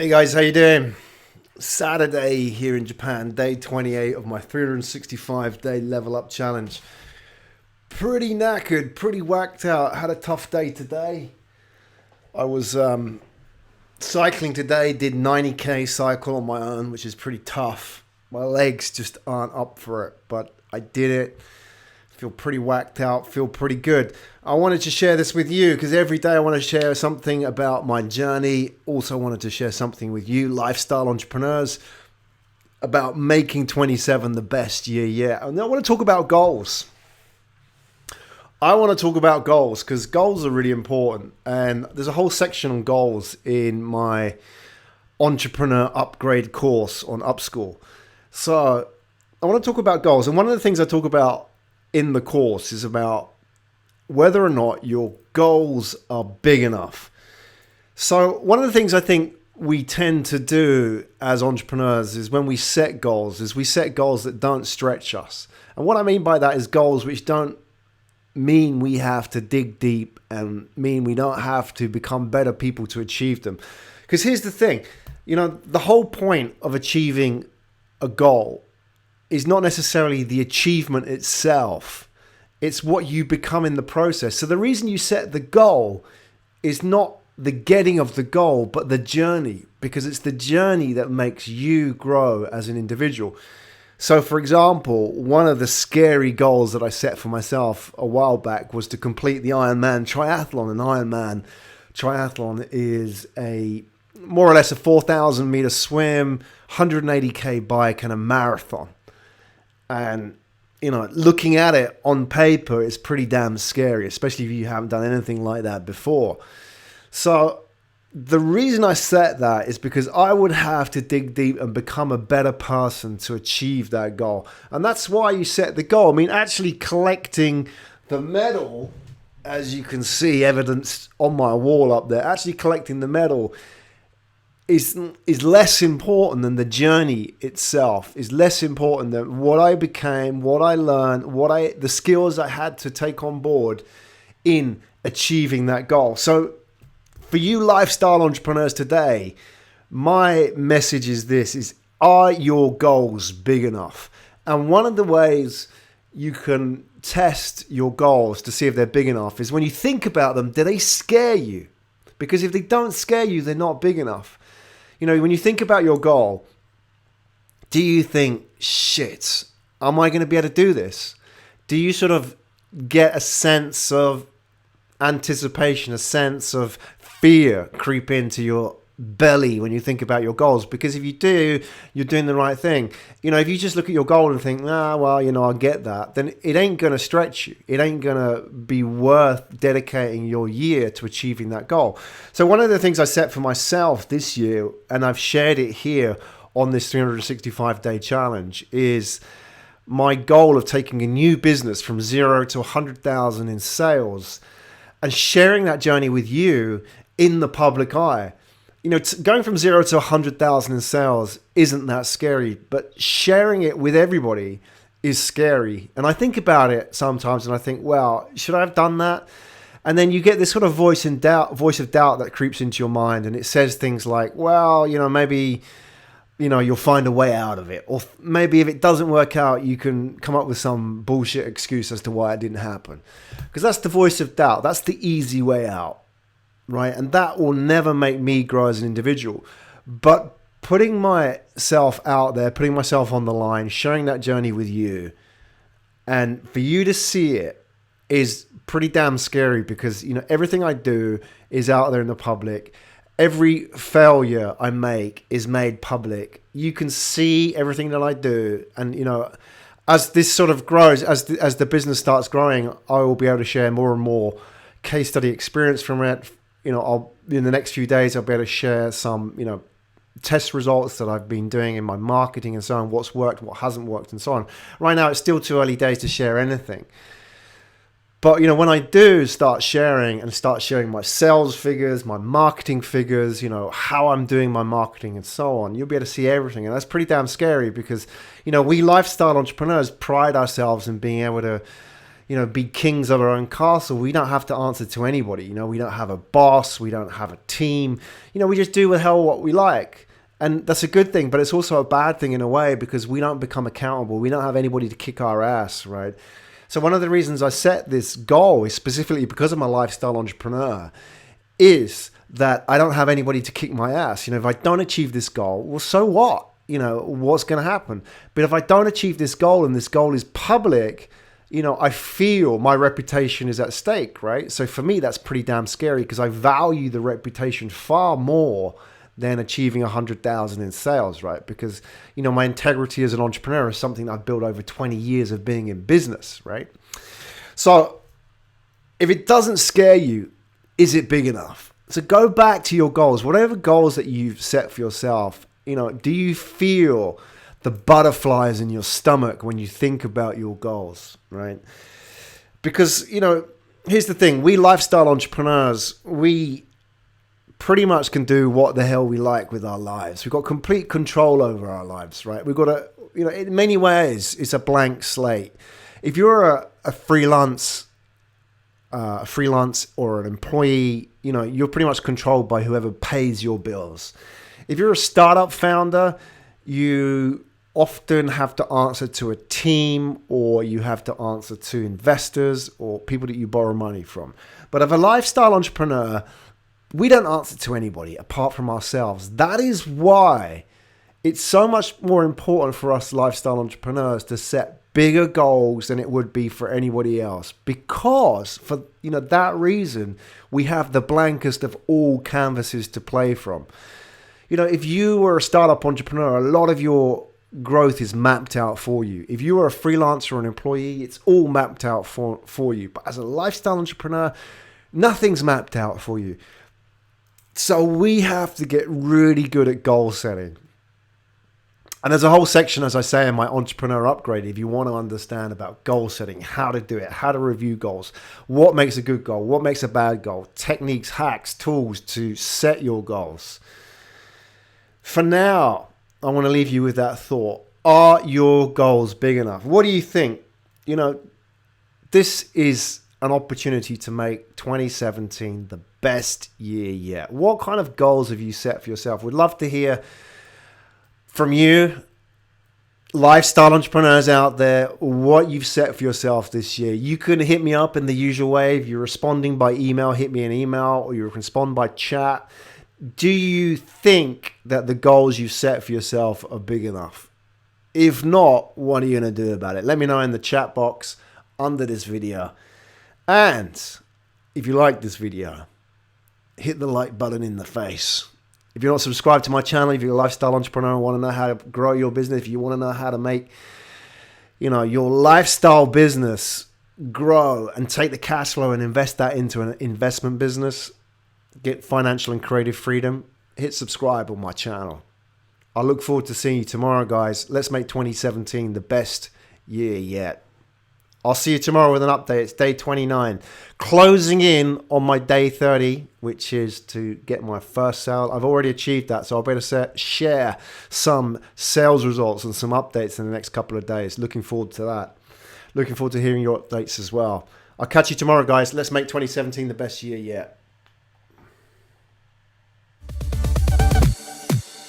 Hey guys, how you doing? Saturday here in Japan, day 28 of my 365-day level up challenge. Pretty knackered, pretty whacked out. Had a tough day today. I was cycling today, did 90k cycle on my own, which is pretty tough. My legs just aren't up for it, but I did it. Feel pretty whacked out, feel pretty good. I wanted to share this with you because every day I want to share something about my journey. Also wanted to share something with you, lifestyle entrepreneurs, about making 27 the best year yet. And I want to talk about goals. I want to talk about goals because goals are really important. And there's a whole section on goals in my entrepreneur upgrade course on up.school. So I want to talk about goals. And one of the things I talk about in the course is about whether or not your goals are big enough. So one of the things I think we tend to do as entrepreneurs is when we set goals, is we set goals that don't stretch us. And what I mean by that is goals which don't mean we have to dig deep and mean we don't have to become better people to achieve them. Because here's the thing, the whole point of achieving a goal is not necessarily the achievement itself. It's what you become in the process. So the reason you set the goal is not the getting of the goal, but the journey, because it's the journey that makes you grow as an individual. So for example, one of the scary goals that I set for myself a while back was to complete the Ironman triathlon. An Ironman triathlon is more or less a 4,000 meter swim, 180k bike and a marathon. And, looking at it on paper, it's pretty damn scary, especially if you haven't done anything like that before. So the reason I set that is because I would have to dig deep and become a better person to achieve that goal. And that's why you set the goal. I mean, actually collecting the medal, as you can see evidenced on my wall up there, actually collecting the medal is less important than the journey itself, is less important than what I became, what I learned, the skills I had to take on board in achieving that goal. So for you lifestyle entrepreneurs today, my message is this, are your goals big enough? And one of the ways you can test your goals to see if they're big enough is when you think about them, do they scare you? Because if they don't scare you, they're not big enough. When you think about your goal, do you think, shit, am I going to be able to do this? Do you sort of get a sense of anticipation, a sense of fear creep into your belly when you think about your goals? Because if you do, you're doing the right thing. If you just look at your goal and think, I'll get that, then it ain't going to stretch you. It ain't going to be worth dedicating your year to achieving that goal. So one of the things I set for myself this year, and I've shared it here on this 365-day challenge, is my goal of taking a new business from 0 to 100,000 in sales and sharing that journey with you in the public eye. Going from 0 to 100,000 in sales isn't that scary, but sharing it with everybody is scary. And I think about it sometimes and I think, well, should I have done that? And then you get this sort of voice of doubt that creeps into your mind, and it says things like, well, maybe, you'll find a way out of it. Or maybe if it doesn't work out, you can come up with some bullshit excuse as to why it didn't happen. Because that's the voice of doubt. That's the easy way out. Right? And that will never make me grow as an individual. But putting myself out there, putting myself on the line, sharing that journey with you, and for you to see it is pretty damn scary because, everything I do is out there in the public. Every failure I make is made public. You can see everything that I do. And, as this sort of grows, as the business starts growing, I will be able to share more and more case study experience from it. I'll in the next few days, I'll be able to share some, test results that I've been doing in my marketing and so on, what's worked, what hasn't worked and so on. Right now, it's still too early days to share anything. But, when I do start sharing my sales figures, my marketing figures, how I'm doing my marketing and so on, you'll be able to see everything. And that's pretty damn scary because, we lifestyle entrepreneurs pride ourselves in being able to, be kings of our own castle. We don't have to answer to anybody. We don't have a boss. We don't have a team. We just do with hell what we like. And that's a good thing, but it's also a bad thing in a way because we don't become accountable. We don't have anybody to kick our ass, right? So one of the reasons I set this goal is specifically because I'm a lifestyle entrepreneur is that I don't have anybody to kick my ass. If I don't achieve this goal, well, so what? What's going to happen? But if I don't achieve this goal and this goal is public, I feel my reputation is at stake, right? So for me, that's pretty damn scary because I value the reputation far more than achieving 100,000 in sales, right? Because, my integrity as an entrepreneur is something I've built over 20 years of being in business, right? So if it doesn't scare you, is it big enough? So go back to your goals, whatever goals that you've set for yourself. Do you feel the butterflies in your stomach when you think about your goals, right? Because, here's the thing. We lifestyle entrepreneurs, we pretty much can do what the hell we like with our lives. We've got complete control over our lives, right? We've got in many ways, it's a blank slate. If you're a freelance or an employee, you're pretty much controlled by whoever pays your bills. If you're a startup founder, you often have to answer to a team or you have to answer to investors or people that you borrow money from. But as a lifestyle entrepreneur, we don't answer to anybody apart from ourselves. That is why it's so much more important for us lifestyle entrepreneurs to set bigger goals than it would be for anybody else. Because for that reason, we have the blankest of all canvases to play from. If you were a startup entrepreneur, a lot of your growth is mapped out for you. If you are a freelancer or an employee, it's all mapped out for you. But as a lifestyle entrepreneur, nothing's mapped out for you. So we have to get really good at goal setting. And there's a whole section, as I say, in my Entrepreneur Upgrade, if you want to understand about goal setting, how to do it, how to review goals, what makes a good goal, what makes a bad goal, techniques, hacks, tools to set your goals. For now, I want to leave you with that thought. Are your goals big enough? What do you think? This is an opportunity to make 2017 the best year yet. What kind of goals have you set for yourself? We'd love to hear from you, lifestyle entrepreneurs out there, what you've set for yourself this year. You can hit me up in the usual way. If you're responding by email, hit me an email, or you respond by chat. Do you think that the goals you've set for yourself are big enough? If not, what are you going to do about it? Let me know in the chat box under this video. And if you like this video, hit the like button in the face. If you're not subscribed to my channel, if you're a lifestyle entrepreneur and want to know how to grow your business, if you want to know how to make, your lifestyle business grow and take the cash flow and invest that into an investment business, get financial and creative freedom, hit subscribe on my channel. I look forward to seeing you tomorrow, guys. Let's make 2017 the best year yet. I'll see you tomorrow with an update. It's day 29. Closing in on my day 30, which is to get my first sale. I've already achieved that, so I'll be able to share some sales results and some updates in the next couple of days. Looking forward to that. Looking forward to hearing your updates as well. I'll catch you tomorrow, guys. Let's make 2017 the best year yet.